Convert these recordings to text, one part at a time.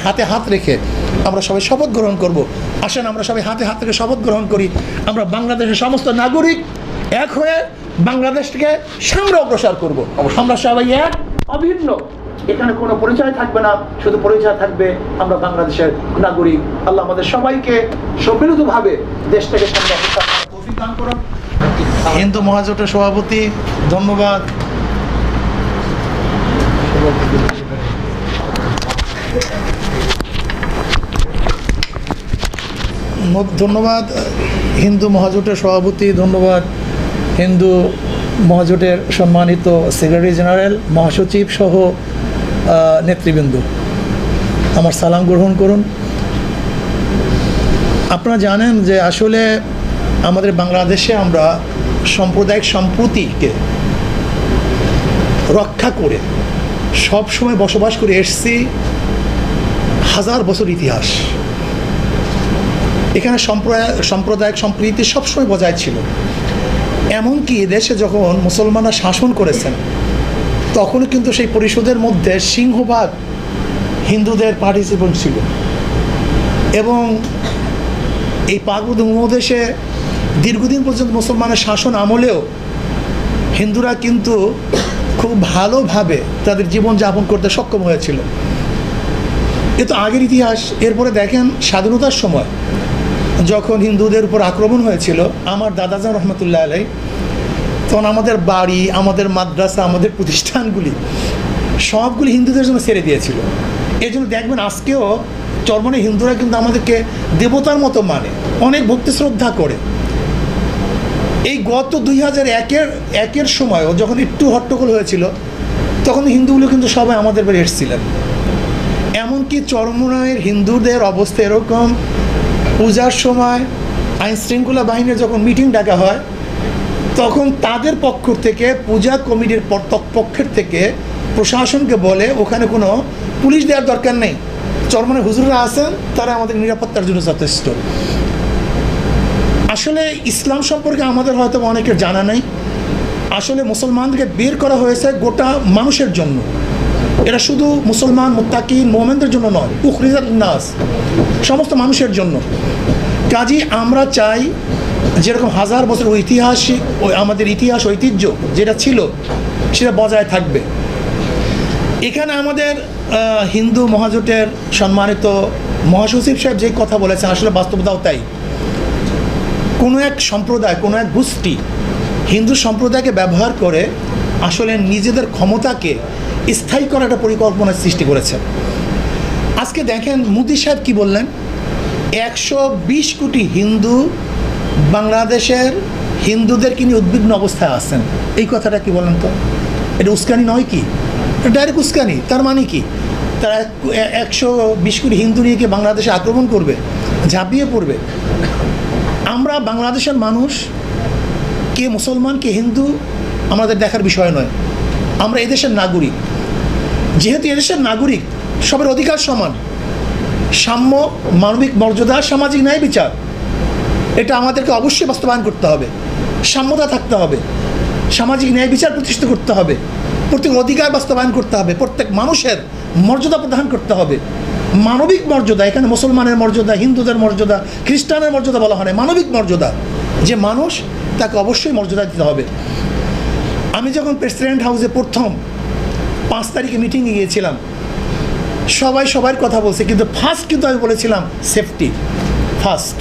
হাতে হাত রেখে আমরা সবাই শপথ গ্রহণ করব। আসেন আমরা সবাই হাতে হাত রেখে শপথ গ্রহণ করি, আমরা বাংলাদেশের সমস্ত নাগরিক এক হয়ে বাংলাদেশকে সামনে অগ্রসর করব। আমরা সবাই এক, অভিন্ন, এখানে কোনো পরিচয় থাকবে না, শুধু পরিচয় থাকবে আমরা বাংলাদেশের নাগরিক। আল্লাহ আমাদের সবাইকে সম্মিলিতভাবে দেশটাকে সামনে অগ্রসর করার তৌফিক দান করুন। হিন্দু মহাজোটের সভাপতি, ধন্যবাদ। ধন্যবাদ হিন্দু মহাজোটের সভাপতি, ধন্যবাদ হিন্দু মহাজোটের সম্মানিত সেক্রেটারি জেনারেল, মহাসচিব সহ নেতৃবৃন্দ, আমার সালাম গ্রহণ করুন। আপনারা জানেন যে আসলে আমাদের বাংলাদেশে আমরা সাম্প্রদায়িক সম্প্রীতিকে রক্ষা করে সব সময় বসবাস করে এসেছি, হাজার বছর ইতিহাস। এখানে সাম্প্রদায়িক সম্প্রীতি সবসময় বজায় ছিল। এমনকি দেশে যখন মুসলমানরা শাসন করেছেন তখনও কিন্তু সেই পরিষদের মধ্যে সিংহভাগ হিন্দুদের পার্টিসিপেন্ট ছিল। এবং এই পাক উপমহাদেশে দীর্ঘদিন পর্যন্ত মুসলমানের শাসন আমলেও হিন্দুরা কিন্তু খুব ভালোভাবে তাদের জীবনযাপন করতে সক্ষম হয়েছিল। এ তো আগের ইতিহাস। এরপরে দেখেন স্বাধীনতার সময় যখন হিন্দুদের উপর আক্রমণ হয়েছিল, আমার দাদাজান রহমতুল্লাহ আলাই, তখন আমাদের বাড়ি, আমাদের মাদ্রাসা, আমাদের প্রতিষ্ঠানগুলি সবগুলি হিন্দুদের জন্য ছেড়ে দিয়েছিল। এই জন্য দেখবেন আজকেও চরমনে হিন্দুরা কিন্তু আমাদেরকে দেবতার মতো মানে, অনেক ভক্তি শ্রদ্ধা করে। এই গত 2001-এর সময়ও যখন একটু হট্টগোল হয়েছিল তখন হিন্দুগুলো কিন্তু সবাই আমাদের বাড়ি এসেছিলেন। এমনকি চরমনায়ের হিন্দুদের অবস্থা এরকম, পূজার সময় আইনশৃঙ্খলা বাহিনীর যখন মিটিং ডাকা হয় তখন তাদের পক্ষ থেকে, পূজা কমিটির পক্ষের থেকে প্রশাসনকে বলে ওখানে কোনো পুলিশ দেওয়ার দরকার নেই, চরমনায় হুজুররা আছেন, তারা আমাদের নিরাপত্তার জন্য যথেষ্ট। আসলে ইসলাম সম্পর্কে আমাদের হয়তো অনেকের জানা নেই। আসলে মুসলমানদেরকে বের করা হয়েছে গোটা মানুষের জন্য। এটা শুধু মুসলমান, মুত্তাকিন, মোমেনদের জন্য নয়, উখরিজাত নাস, সমস্ত মানুষের জন্য। কাজী আমরা চাই যেরকম হাজার বছর ঐতিহাসিক আমাদের ইতিহাস ঐতিহ্য যেটা ছিল সেটা বজায় থাকবে। এখানে আমাদের হিন্দু মহাজোটের সম্মানিত মহাসচিব সাহেব যে কথা বলেছেন আসলে বাস্তবতাও তাই। কোনো এক সম্প্রদায়, কোনো এক গোষ্ঠী হিন্দু সম্প্রদায়কে ব্যবহার করে আসলে নিজেদের ক্ষমতাকে স্থায়ী করার একটা পরিকল্পনার সৃষ্টি করেছে। আজকে দেখেন মোদি সাহেব কী বললেন, 120 কোটি হিন্দু বাংলাদেশের হিন্দুদেরকে নিয়ে উদ্বিগ্ন অবস্থায় আছেন। এই কথাটা কি বলেন তো? এটা উস্কানি নয় কি? ডাইরেক্ট উস্কানি। তার মানে কি তারা 120 কোটি হিন্দু নিয়ে কি বাংলাদেশে আক্রমণ করবে, ঝাঁপিয়ে পড়বে? আমরা বাংলাদেশের মানুষ, কে মুসলমান কে হিন্দু আমাদের দেখার বিষয় নয়। আমরা এদেশের নাগরিক। যেহেতু এদেশের নাগরিক, সবার অধিকার সমান, সাম্য, মানবিক মর্যাদা, সামাজিক ন্যায় বিচার, এটা আমাদেরকে অবশ্যই বাস্তবায়ন করতে হবে। সাম্যতা থাকতে হবে, সামাজিক ন্যায় বিচার প্রতিষ্ঠিত করতে হবে, প্রত্যেক অধিকার বাস্তবায়ন করতে হবে, প্রত্যেক মানুষের মর্যাদা প্রদান করতে হবে। মানবিক মর্যাদা, এখানে মুসলমানের মর্যাদা, হিন্দুদের মর্যাদা, খ্রিস্টানের মর্যাদা বলা হয় না, মানবিক মর্যাদা। যে মানুষ তাকে অবশ্যই মর্যাদা দিতে হবে। আমি যখন প্রেসিডেন্ট হাউসে প্রথম 5 তারিখে মিটিংয়ে গিয়েছিলাম, সবাই সবার কথা বলছে, কিন্তু ফার্স্ট কিন্তু আমি বলেছিলাম সেফটি ফার্স্ট।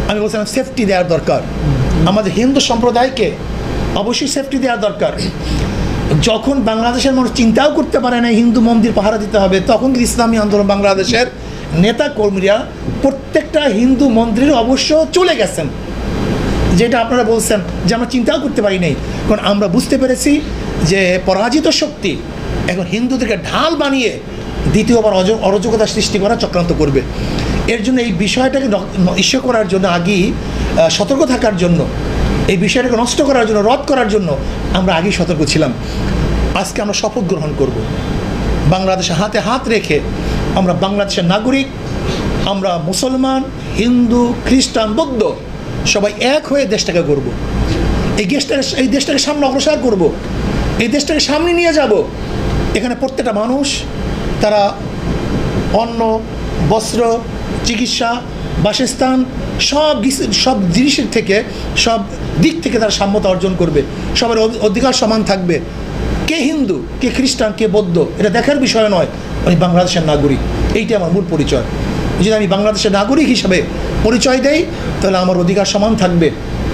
আমি বলছিলাম সেফটি দেওয়ার দরকার, আমাদের হিন্দু সম্প্রদায়কে অবশ্যই সেফটি দেওয়ার দরকার। যখন বাংলাদেশের মানুষ চিন্তাও করতে পারে না হিন্দু মন্দির পাহারা দিতে হবে, তখন কিন্তু ইসলামী আন্দোলন বাংলাদেশের নেতা কর্মীরা প্রত্যেকটা হিন্দু মন্দিরে অবশ্য চলে গেছেন, যেটা আপনারা বলছেন যে আমরা চিন্তাও করতে পারি নাই। কারণ আমরা বুঝতে পেরেছি যে পরাজিত শক্তি এখন হিন্দুদেরকে ঢাল বানিয়ে দ্বিতীয়বার অরাজকতা সৃষ্টি করা চক্রান্ত করবে। এর জন্য এই বিষয়টাকে ইস্যু করার জন্য, আগেই সতর্ক থাকার জন্য, এই বিষয়টাকে নষ্ট করার জন্য, রদ করার জন্য আমরা আগেই সতর্ক ছিলাম। আজকে আমরা শপথ গ্রহণ করব, বাংলাদেশে হাতে হাত রেখে আমরা বাংলাদেশের নাগরিক, আমরা মুসলমান, হিন্দু, খ্রিস্টান, বৌদ্ধ সবাই এক হয়ে দেশটাকে গড়ব। এই দেশটাকে সামনে অগ্রসর করব, এই দেশটাকে সামনে নিয়ে যাব। এখানে প্রত্যেকটা মানুষ তারা অন্ন, বস্ত্র, চিকিৎসা, বাসস্থান, সব জিনিসের থেকে, সব দিক থেকে তারা সাম্যতা অর্জন করবে। সবার অধিকার সমান থাকবে। কে হিন্দু, কে খ্রিস্টান, কে বৌদ্ধ, এটা দেখার বিষয় নয়। আমি বাংলাদেশের নাগরিক, এইটা আমার মূল পরিচয়। যদি আমি বাংলাদেশের নাগরিক হিসাবে পরিচয় দেই, তাহলে আমার অধিকার সমান থাকবে।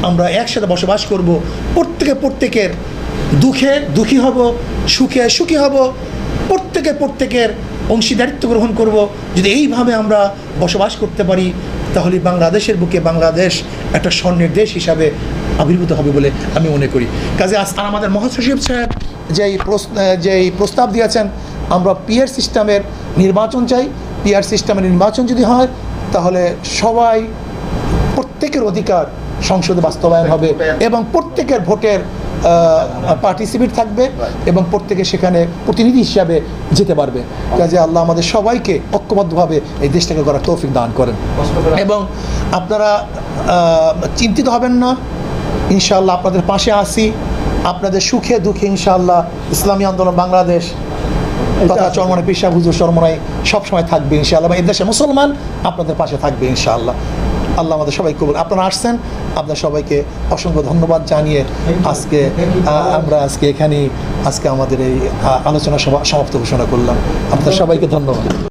আমরা একসাথে বসবাস করব। প্রত্যেকের দুঃখে দুঃখী হব, সুখে সুখী হব। প্রত্যেকের অংশীদারিত্ব গ্রহণ করব। যদি এইভাবে আমরা বসবাস করতে পারি, তাহলে বাংলাদেশের বুকে বাংলাদেশ একটা স্বর্ণের দেশ হিসাবে আবির্ভূত হবে বলে আমি মনে করি। কাজে আজ আমাদের মহাসচিব সাহেব যেই প্রস্তাব দিয়েছেন, আমরা পিআর সিস্টেমের নির্বাচন চাই। পিআর সিস্টেমের নির্বাচন যদি হয়, তাহলে প্রত্যেকের অধিকার সংসদে বাস্তবায়ন হবে এবং প্রত্যেকের ভোটের পার্টিসিপেট থাকবে এবং প্রত্যেকে সেখানে প্রতিনিধি হিসাবে যেতে পারবে। কাজে আল্লাহ আমাদের সবাইকে ঐক্যবদ্ধভাবে এই দেশটাকে গড়ার তৌফিক দান করেন। এবং আপনারা চিন্তিত হবেন না, ইনশাআল্লাহ আপনাদের পাশে আসি। আপনাদের সুখে দুঃখে ইনশাআল্লাহ ইসলামী আন্দোলন বাংলাদেশ তথা চরমনাই পীর সাহেব হুজুর চরমনাই সবসময় থাকবে ইনশাআল্লাহ। এই দেশে মুসলমান আপনাদের পাশে থাকবে ইনশাআল্লাহ। আল্লাহ আমাদের সবাই কবুল। আপনারা আসছেন, আপনার সবাইকে অসংখ্য ধন্যবাদ জানিয়ে আমরা এখানেই আমাদের এই আলোচনা সভা সমাপ্ত ঘোষণা করলাম। আপনাদের সবাইকে ধন্যবাদ।